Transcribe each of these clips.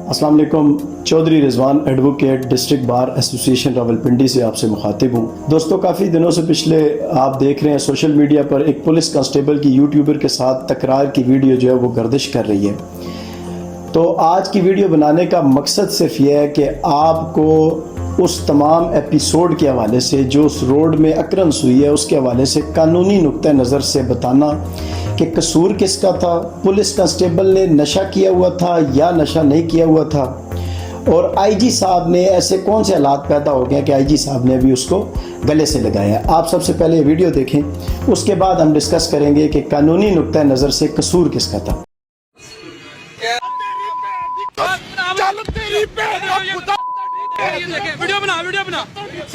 अस्सलाम वालेकुम। Chaudhary Rizwan advocate district bar association Rawalpindi से आपसे मुखातिब हूँ। दोस्तों, काफ़ी दिनों से पिछले आप देख रहे हैं सोशल मीडिया पर एक पुलिस कांस्टेबल की यूट्यूबर के साथ तकरार की वीडियो जो है वो गर्दिश कर रही है। तो आज की वीडियो बनाने का मकसद सिर्फ ये है कि आपको उस तमाम एपिसोड के हवाले से जो उस रोड में अक्रंस हुई है उसके हवाले से कानूनी नुक्ते नज़र से बताना कि कसूर किसका था, पुलिस कांस्टेबल ने नशा किया हुआ था या नशा नहीं किया हुआ था, और आईजी साहब ने ऐसे कौन से हालात पैदा हो गए कि आईजी साहब ने भी उसको गले से लगाया। आप सबसे पहले ये वीडियो देखें, उसके बाद हम डिस्कस करेंगे कि कानूनी नुक्ता नज़र से कसूर किसका था। वीडियो बना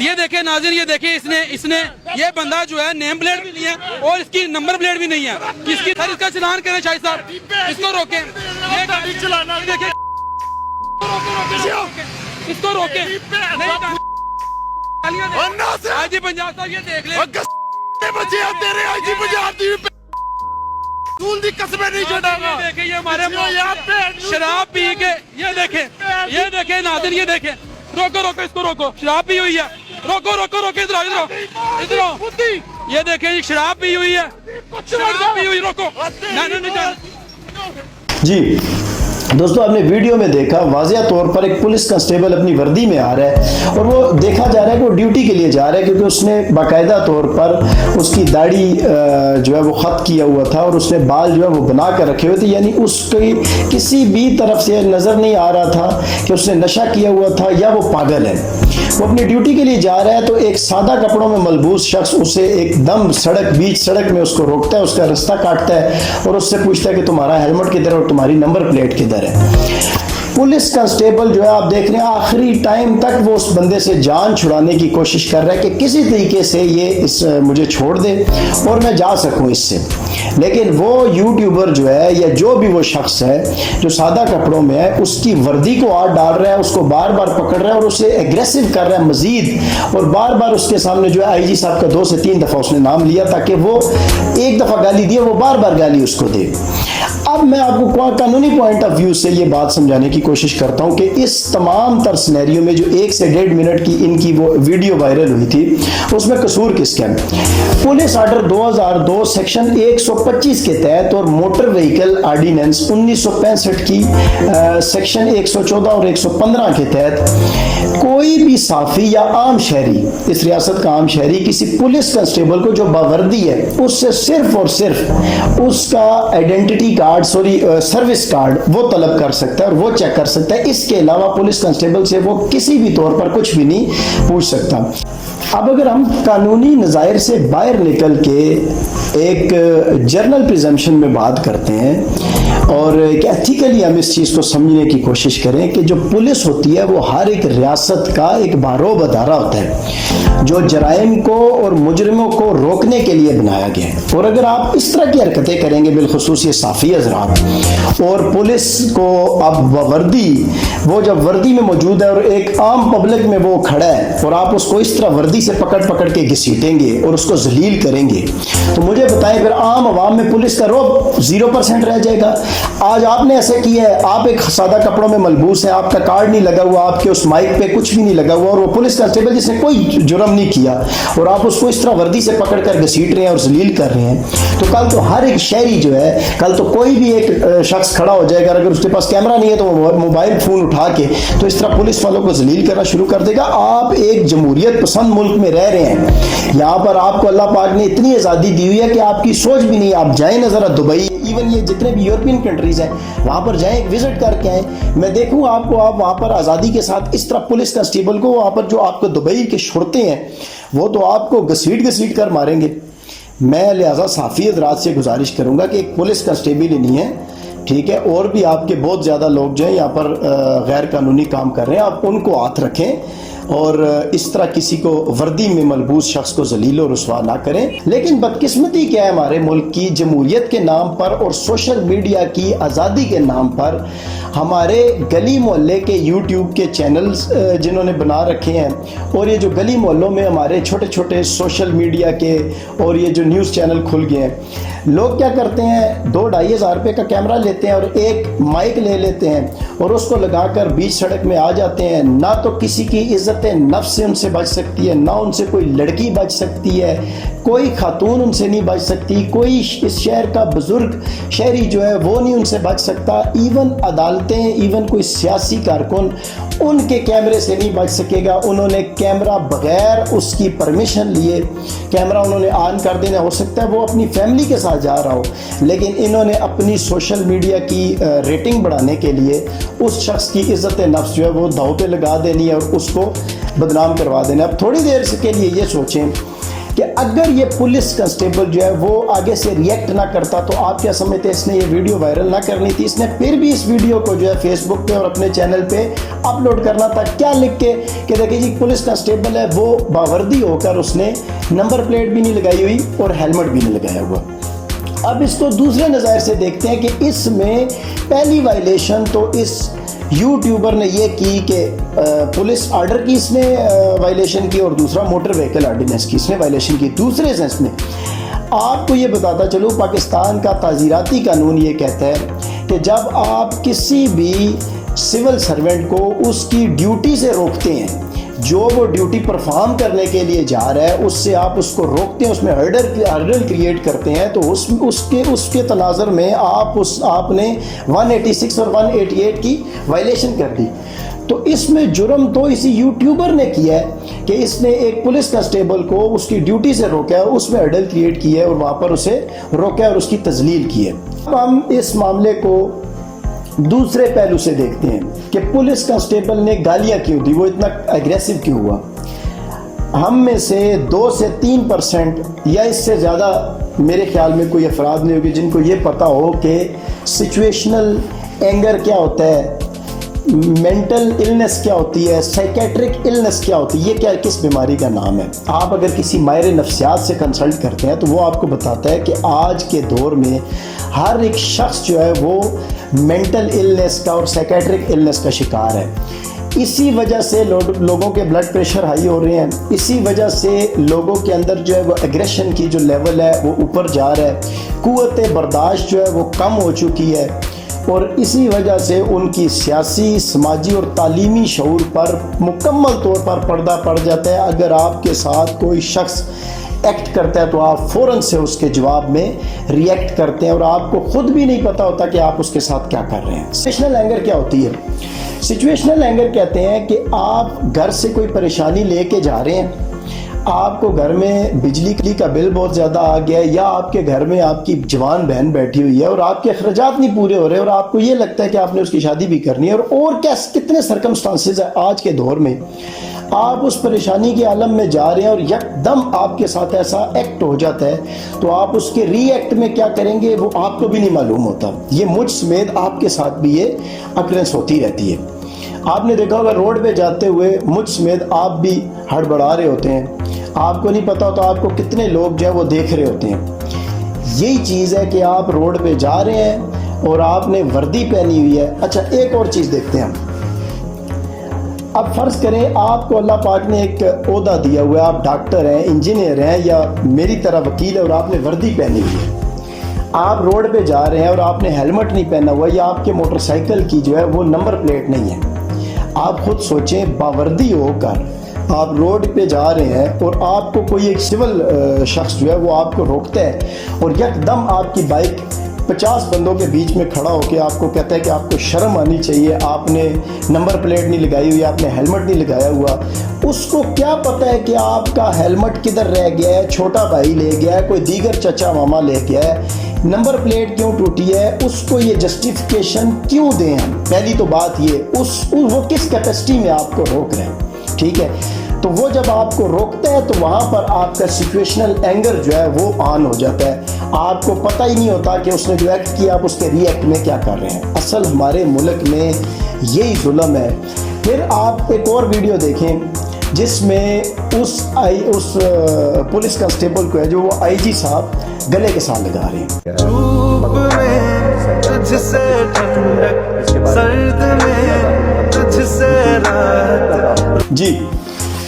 ये देखे नाज़रीन, ये देखे इसने ये बंदा जो है नेम प्लेट भी नहीं है और इसकी नंबर प्लेट भी नहीं है। किसकी सर इसका चलान करें शाहिद साहब, इसको रोके, ये गाड़ी चलाना, देखे इसको रोके। आईजी पंजाब साहब ये देख ले, बच्चे तेरे आईजी पंजाब दी कसमें नहीं छोड़ागा। देखे ये हमारे शराब पी के, ये देखे नाज़रीन, ये देखे, रोको इसको रोको, शराब पी हुई है, रोको इधर ये देखे शराब पी हुई है, रोको नहीं। जी दोस्तों, आपने वीडियो में देखा वाज़िया तौर पर एक पुलिस कांस्टेबल अपनी वर्दी में आ रहा है और वो देखा जा रहा है कि वो ड्यूटी के लिए जा रहा है, क्योंकि उसने बाकायदा तौर पर उसकी दाढ़ी जो है वो ख़त किया हुआ था और उसने बाल जो है वो बना कर रखे हुए थे। यानी उसकी किसी भी तरफ से नज़र नहीं आ रहा था कि उसने नशा किया हुआ था या वो पागल है। वो अपनी ड्यूटी के लिए जा रहा है तो एक सादा कपड़ों में मलबूस शख्स उसे एकदम बीच सड़क में उसको रोकता है, उसका रास्ता काटता है और उससे पूछता है कि तुम्हारा हेलमेट किधर और तुम्हारी नंबर प्लेट किधर है। पुलिस कांस्टेबल जो है आप देख रहे हैं आखिरी टाइम तक वो उस बंदे से जान छुड़ाने की कोशिश कर रहा है कि किसी तरीके से ये मुझे छोड़ दे और मैं जा सकूं इससे। लेकिन वो यूट्यूबर जो है या जो भी वो शख्स है जो सादा कपड़ों में है, उसकी वर्दी को हाथ डाल रहा है, उसको बार बार पकड़ रहा है और उसे एग्रेसिव कर रहा है मजीद, और बार बार उसके सामने जो है आईजी साहब का 2 से 3 दफ़ा उसने नाम लिया ताकि वो एक दफ़ा गाली दिए वो बार बार गाली उसको दे। अब मैं आपको कानूनी पॉइंट ऑफ व्यू से ये बात समझाने की कोशिश करता हूं कि इस तमाम तर सिनेरियो में जो 1 से 1.5 मिनट की इनकी वो वीडियो वायरल हुई थी उसमें कसूर किसका है। पुलिस ऑर्डर 2002 सेक्शन 125 के तहत और मोटर व्हीकल ऑर्डिनेंस 1965 की सेक्शन 114 और 115 के तहत कोई भी साफी या आम शहरी, इस रियासत का आम शहरी, किसी पुलिस कांस्टेबल को जो बावर्दी है उससे सिर्फ और सिर्फ उसका आइडेंटिटी कार्ड सर्विस कार्ड वो तलब कर सकता है और वो चेक कर सकता है। इसके अलावा पुलिस कांस्टेबल से वो किसी भी तौर पर कुछ भी नहीं पूछ सकता। अब अगर हम कानूनी नज़ायर से बाहर निकल के एक जर्नल प्रिजम्पशन में बात करते हैं और एथिकली हम इस चीज़ को समझने की कोशिश करें कि जो पुलिस होती है वो हर एक रियासत का एक बारोब अदारा होता है जो जराइम को और मुजरिमों को रोकने के लिए बनाया गया है। और अगर आप इस तरह की हरकतें करेंगे, बिलखुसूस ये साफ़ी हज़रात, और पुलिस को अब वर्दी, वो जब वर्दी में मौजूद है और एक आम पब्लिक में वो खड़ा है और आप उसको इस तरह वर्दी से पकड़ के घसीटेंगे और उसको जलील करेंगे, तो मुझे बताएं फिर आम आवाम में पुलिस का रौब 0% रह जाएगा। आज आपने ऐसे किया है, आप एक सादा कपड़ों में मलबूस है, आपका कार्ड नहीं लगा हुआ, आपके उस माइक पे कुछ भी नहीं लगा हुआ, और वो पुलिस कांस्टेबल जिसने कोई जुर्म नहीं किया और आप उसको इस तरह वर्दी से पकड़ कर घसीट रहे हैं और जलील कर रहे हैं, तो कल तो हर एक शहरी जो है, कल तो कोई भी एक शख्स खड़ा हो जाएगा, अगर उसके पास कैमरा नहीं है तो वो मोबाइल फोन उठा के तो इस तरह पुलिस वालों को जलील करना शुरू कर देगा। आप एक जमहूरियत पसंद मुल्क में रह रहे हैं, यहाँ पर आपको अल्लाह पाक ने इतनी आज़ादी दी हुई है कि आपकी सोच भी नहीं। आप जाएं ना ज़रा दुबई, इवन ये जितने भी यूरोपियन कंट्रीज हैं वहाँ पर जाएं, विजिट करके आए, मैं देखूँ आपको, आप वहाँ पर आज़ादी के साथ इस तरह पुलिस कांस्टेबल को वहाँ पर जो आपको दुबई के शुरते हैं वो तो आपको घसीट कर मारेंगे। मैं लिहाजा साफ़ी हज़रात से गुजारिश करूँगा कि एक पुलिस कांस्टेबल ही नहीं है, ठीक है, और भी आपके बहुत ज़्यादा लोग जो हैं यहाँ पर गैर कानूनी काम कर रहे हैं, आप उनको हाथ रखें और इस तरह किसी को वर्दी में मलबूस शख्स को जलील और रुसवा ना करें। लेकिन बदकिस्मती क्या है, हमारे मुल्क की जमहूरियत के नाम पर और सोशल मीडिया की आज़ादी के नाम पर हमारे गली मोहल्ले के यूट्यूब के चैनल्स जिन्होंने बना रखे हैं, और ये जो गली मोहल्लों में हमारे छोटे छोटे सोशल मीडिया के और ये जो न्यूज़ चैनल खुल गए हैं, लोग क्या करते हैं, 2-2.5 हज़ार रुपये का कैमरा लेते हैं और एक माइक ले लेते हैं और उसको लगाकर बीच सड़क में आ जाते हैं। ना तो किसी की इज़्ज़त नफ्स से उनसे बच सकती है, ना उनसे कोई लड़की बच सकती है, कोई खातून उनसे नहीं बच सकती, कोई इस शहर का बुज़ुर्ग शहरी जो है वो नहीं उनसे बच सकता। इवन अदालतें, इवन कोई सियासी कारकुन उनके कैमरे से नहीं बच सकेगा। उन्होंने कैमरा बगैर उसकी परमिशन लिए कैमरा उन्होंने ऑन कर देना। हो सकता है वो अपनी फैमिली के साथ जा रहा हो, लेकिन इन्होंने अपनी सोशल मीडिया की रेटिंग बढ़ाने के लिए उस शख्स की इज़्ज़त नफ्स जो है वो दांव पे लगा देनी है और उसको बदनाम करवा देना। अब थोड़ी देर के लिए ये सोचें कि अगर ये पुलिस कांस्टेबल जो है वो आगे से रिएक्ट ना करता तो आप क्या समझते हैं इसने ये वीडियो वायरल ना करनी थी? इसने फिर भी इस वीडियो को जो है फेसबुक पे और अपने चैनल पे अपलोड करना था। क्या लिख के कि देखिए जी पुलिस कांस्टेबल है, वो बावर्दी होकर उसने नंबर प्लेट भी नहीं लगाई हुई और हेलमेट भी नहीं लगाया हुआ। अब इसको दूसरे नज़र से देखते हैं कि इसमें पहली वायलेशन तो इस यूट्यूबर ने ये की कि पुलिस आर्डर की इसने वायलेशन की और दूसरा मोटर व्हीकल ऑर्डिनेंस की इसने वायलेशन की। दूसरे सेंस में आपको ये बताता चलो, पाकिस्तान का ताज़ीराती कानून ये कहता है कि जब आप किसी भी सिविल सर्वेंट को उसकी ड्यूटी से रोकते हैं, जो वो ड्यूटी परफॉर्म करने के लिए जा रहा है उससे आप उसको रोकते हैं, उसमें हर्डल क्रिएट करते हैं, तो उसके तनाज़र में आपने 186 और 188 की वायलेशन कर दी। तो इसमें जुर्म तो इसी यूट्यूबर ने किया है कि इसने एक पुलिस कांस्टेबल को उसकी ड्यूटी से रोका है, उसमें हर्डल क्रिएट किया है और वहाँ पर उसे रोका है और उसकी तजलील की है। अब हम इस मामले को दूसरे पहलू से देखते हैं कि पुलिस कांस्टेबल ने गालियां क्यों दी, वो इतना एग्रेसिव क्यों हुआ। हम में से 2 से 3% या इससे ज़्यादा मेरे ख्याल में कोई अफराद नहीं होगी जिनको ये पता हो कि सिचुएशनल एंगर क्या होता है, मेंटल इलनेस क्या होती है, साइकेट्रिक इलनेस क्या होती है, ये क्या किस बीमारी का नाम है। आप अगर किसी माहिर नफ्सियात से कंसल्ट करते हैं तो वो आपको बताता है कि आज के दौर में हर एक शख्स जो है वो मेंटल इलनेस का और साइकेट्रिक इलनेस का शिकार है। इसी वजह से लोगों के ब्लड प्रेशर हाई हो रहे हैं, इसी वजह से लोगों के अंदर जो है वो एग्रेशन की जो लेवल है वो ऊपर जा रहा है, कुव्वत बर्दाश्त जो है वो कम हो चुकी है और इसी वजह से उनकी सियासी, समाजी और तालीमी शऊर पर मुकम्मल तौर पर पर्दा पड़ जाता है। अगर आपके साथ कोई शख्स एक्ट करता है तो आप फ़ौरन से उसके जवाब में रिएक्ट करते हैं और आपको ख़ुद भी नहीं पता होता कि आप उसके साथ क्या कर रहे हैं। सिचुएशनल एंगर क्या होती है? सिचुएशनल एंगर कहते हैं कि आप घर से कोई परेशानी लेके जा रहे हैं, आपको घर में बिजली का बिल बहुत ज़्यादा आ गया है या आपके घर में आपकी जवान बहन बैठी हुई है और आपके अखराजात नहीं पूरे हो रहे और आपको ये लगता है कि आपने उसकी शादी भी करनी है और क्या कितने सर्कमस्टांसेस है आज के दौर में, आप उस परेशानी के आलम में जा रहे हैं और यकदम आपके साथ ऐसा एक्ट हो जाता है तो आप उसके रीएक्ट में क्या करेंगे वो आपको भी नहीं मालूम होता। ये मुझ समेत आपके साथ भी ये अक्रेंस होती रहती है। आपने देखा होगा रोड पे जाते हुए मुझ समेत आप भी हड़बड़ा रहे होते हैं, आपको नहीं पता होता आपको कितने लोग जो है वो देख रहे होते हैं। यही चीज़ है कि आप रोड पे जा रहे हैं और आपने वर्दी पहनी हुई है। अच्छा एक और चीज़ देखते हैं हम। अब फ़र्ज़ करें आपको अल्लाह पाक ने एक ओहदा दिया हुआ है, आप डॉक्टर हैं, इंजीनियर हैं या मेरी तरह वकील है और आपने वर्दी पहनी हुई है। आप रोड पे जा रहे हैं और आपने हेलमेट नहीं पहना हुआ या आपके मोटरसाइकिल की जो है वो नंबर प्लेट नहीं है। आप खुद सोचें, बावर्दी होकर आप रोड पे जा रहे हैं और आपको कोई एक सिविल शख्स जो है वो आपको रोकता है और यकदम आपकी बाइक 50 बंदों के बीच में खड़ा होकर आपको कहता है कि आपको शर्म आनी चाहिए, आपने नंबर प्लेट नहीं लगाई हुई, आपने हेलमेट नहीं लगाया हुआ। उसको क्या पता है कि आपका हेलमेट किधर रह गया है, छोटा भाई ले गया है, कोई दीगर चचा मामा ले गया है, नंबर प्लेट क्यों टूटी है, उसको ये जस्टिफिकेशन क्यों दें हम। पहली तो बात ये वो किस कैपेसिटी में आपको रोक रहे हैं, ठीक है। तो वो जब आपको रोकता है तो वहाँ पर आपका सिचुएशनल एंगर जो है वो ऑन हो जाता है, आपको पता ही नहीं होता कि उसने जो एक्ट किया आप उसके रिएक्ट में क्या कर रहे हैं। असल हमारे मुल्क में यही जुल्म है। फिर आप एक और वीडियो देखें जिसमें उस पुलिस कांस्टेबल को है जो वो आईजी साहब गले के साथ लगा रहे हैं। धूप में तुझसे ठंडक, सर्द में तुझसे राहत। जी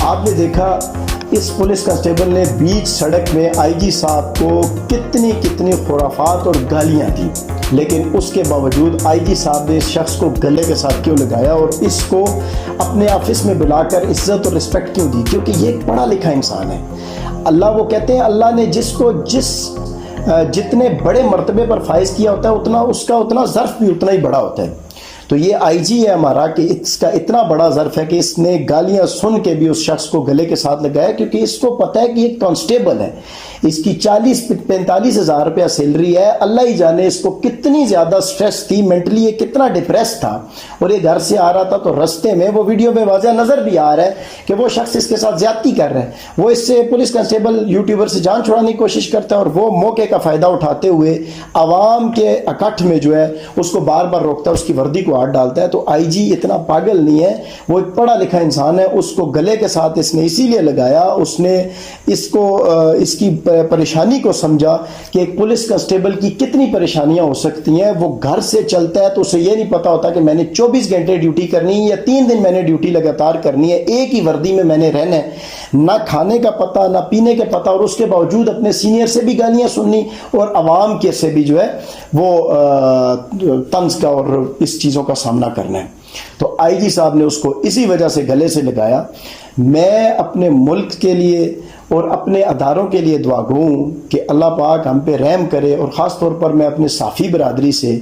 आपने देखा इस पुलिस कांस्टेबल ने बीच सड़क में आईजी साहब को कितनी कितनी खुराफात और गालियां दी, लेकिन उसके बावजूद आईजी साहब ने इस शख्स को गले के साथ क्यों लगाया और इसको अपने ऑफिस में बुलाकर इज्जत और रिस्पेक्ट क्यों दी? क्योंकि ये एक पढ़ा लिखा इंसान है। अल्लाह, वो कहते हैं अल्लाह ने जिसको जितने बड़े मर्तबे पर फाइज किया होता है उतना उसका उतना ज़र्फ भी उतना ही बड़ा होता है। तो ये आईजी है हमारा कि इसका इतना बड़ा ज़र्फ है कि इसने गालियां सुन के भी उस शख्स को गले के साथ लगाया, क्योंकि इसको पता है कि ये कांस्टेबल है, इसकी 40-45 हज़ार रुपया सैलरी है। अल्लाह ही जाने इसको कितनी ज़्यादा स्ट्रेस थी, मेंटली ये कितना डिप्रेस था। और ये घर से आ रहा था तो रास्ते में वो वीडियो में वाज़ह नज़र भी आ रहा है कि वो शख्स इसके साथ ज्यादती कर रहा है। वो इससे पुलिस कांस्टेबल यूट्यूबर से जान छुड़ाने की कोशिश करता है और वो मौके का फ़ायदा उठाते हुए आवाम के इकट्ठ में जो है उसको बार बार रोकता है, उसकी वर्दी को हाथ डालता है। तो आईजी इतना पागल नहीं है, वो एक पढ़ा लिखा इंसान है। उसको गले के साथ इसने इसीलिए लगाया, उसने इसको इसकी परेशानी को समझा कि एक पुलिस कांस्टेबल की कितनी परेशानियां हो सकती हैं। वो घर से चलता है तो उसे ये नहीं पता होता कि मैंने 24 घंटे ड्यूटी करनी है या 3 दिन मैंने ड्यूटी लगातार करनी है, एक ही वर्दी में मैंने रहना है, ना खाने का पता ना पीने का पता, और उसके बावजूद अपने सीनियर से भी गालियां सुननी और आवाम के से भी जो है वो तंज का और इस चीज़ों का सामना करना है। तो आईजी साहब ने उसको इसी वजह से गले से लगाया। मैं अपने मुल्क के लिए और अपने अदारों के लिए दुआ गो कि अल्लाह पाक हम पे रहम करे, और ख़ास तौर पर मैं अपने साफ़ी बरादरी से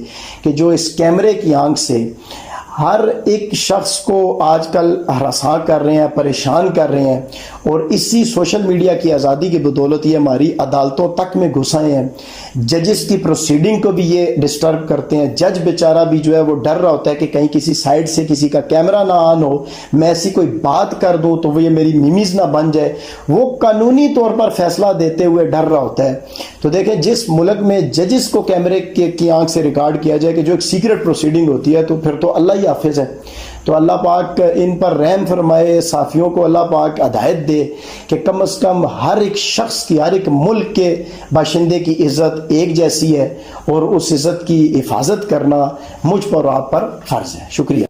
कि जो इस कैमरे की आंख से हर एक शख्स को आजकल हरासा कर रहे हैं, परेशान कर रहे हैं, और इसी सोशल मीडिया की आज़ादी की बदौलत ये हमारी अदालतों तक में घुस आए हैं। जजेस की प्रोसीडिंग को भी ये डिस्टर्ब करते हैं। जज बेचारा भी जो है वो डर रहा होता है कि कहीं किसी साइड से किसी का कैमरा ना ऑन हो, मैं ऐसी कोई बात कर दूं तो वो ये मेरी मिमीज़ ना बन जाए। वो कानूनी तौर पर फैसला देते हुए डर रहा होता है। तो देखें, जिस मुल्क में जजेस को कैमरे की आंख से रिकॉर्ड किया जाए कि जो एक सीक्रेट प्रोसीडिंग होती है, तो फिर तो अल्लाह ही हाफिज है। तो अल्लाह पाक इन पर रहम फरमाए, साफियों को अल्लाह पाक हिदायत दे कि कम से कम हर एक शख्स की, हर एक मुल्क के बाशिंदे की इज़्ज़त एक जैसी है, और उस इज़्ज़त की हिफाजत करना मुझ पर और आप पर फ़र्ज़ है। शुक्रिया।